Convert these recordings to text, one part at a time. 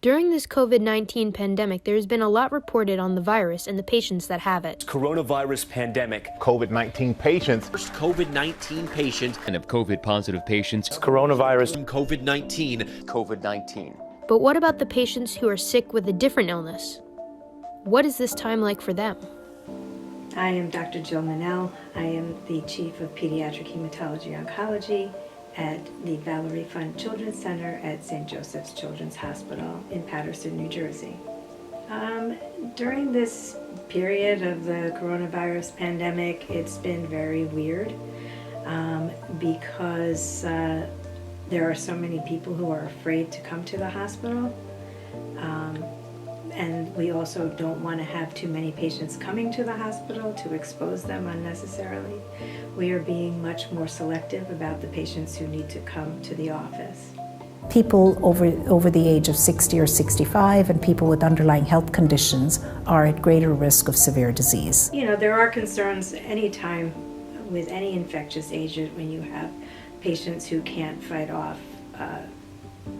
During this COVID-19 pandemic, there's been a lot reported on the virus and the patients that have it. Coronavirus pandemic. COVID-19 patients. First COVID-19 patient. And of COVID-positive patients. Coronavirus. COVID-19. COVID-19. But what about the patients who are sick with a different illness? What is this time like for them? I am Dr. Jill Manel. I am the Chief of Pediatric Hematology Oncology at the Valerie Fund Children's Center at St. Joseph's Children's Hospital in Paterson, New Jersey. During this period of the coronavirus pandemic, it's been very weird because there are so many people who are afraid to come to the hospital. And we also don't want to have too many patients coming to the hospital to expose them unnecessarily. We are being much more selective about the patients who need to come to the office. People over the age of 60 or 65 and people with underlying health conditions are at greater risk of severe disease. You know, there are concerns anytime with any infectious agent when you have patients who can't fight off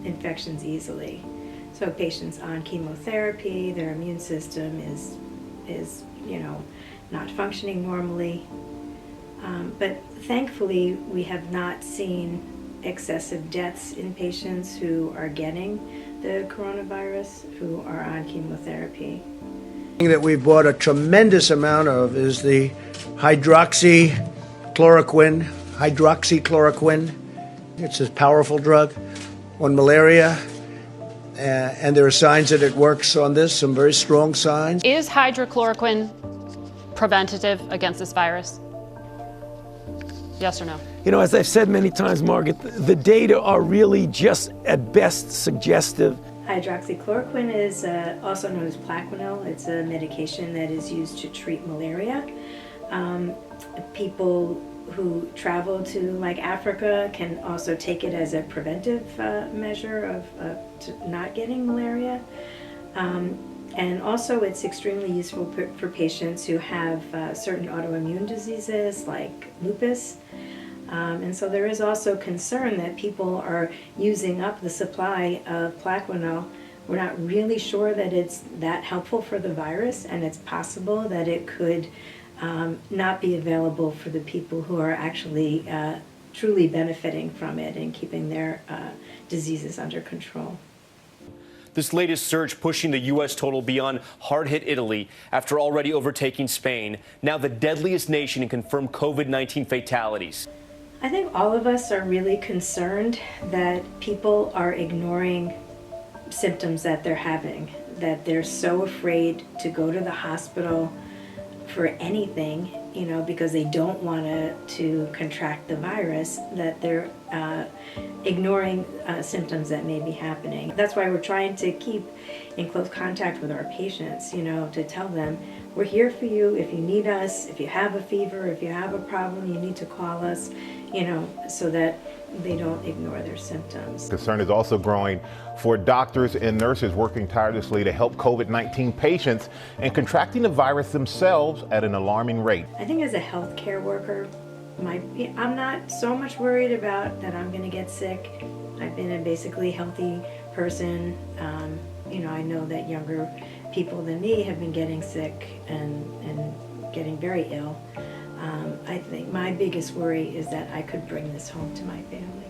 infections easily. So patients on chemotherapy, their immune system is not functioning normally. But thankfully, we have not seen excessive deaths in patients who are getting the coronavirus who are on chemotherapy. That we've bought a tremendous amount of is the hydroxychloroquine. It's a powerful drug on malaria. And there are signs that it works on this, some very strong signs. Is hydrochloroquine preventative against this virus? Yes or no? You know, as I've said many times, Margaret, the data are really just at best suggestive. Hydroxychloroquine is also known as Plaquenil. It's a medication that is used to treat malaria. People who travel to like Africa can also take it as a preventive measure of to not getting malaria. And also it's extremely useful for patients who have certain autoimmune diseases like lupus. And so there is also concern that people are using up the supply of Plaquenil. We're not really sure that it's that helpful for the virus, and it's possible that it could not be available for the people who are actually truly benefiting from it and keeping their diseases under control. This latest surge pushing the U.S. total beyond hard-hit Italy after already overtaking Spain, now the deadliest nation in confirmed COVID-19 fatalities. I think all of us are really concerned that people are ignoring symptoms that they're having, that they're so afraid to go to the hospital for anything, because they don't want to contract the virus, that they're ignoring symptoms that may be happening. That's why we're trying to keep in close contact with our patients, to tell them, we're here for you if you need us, if you have a fever, if you have a problem, you need to call us, so that they don't ignore their symptoms. Concern is also growing for doctors and nurses working tirelessly to help COVID-19 patients and contracting the virus themselves at an alarming rate. I think as a healthcare worker, I'm not so much worried about that I'm going to get sick. I've been a basically healthy person. I know that younger people than me have been getting sick and getting very ill. I think my biggest worry is that I could bring this home to my family.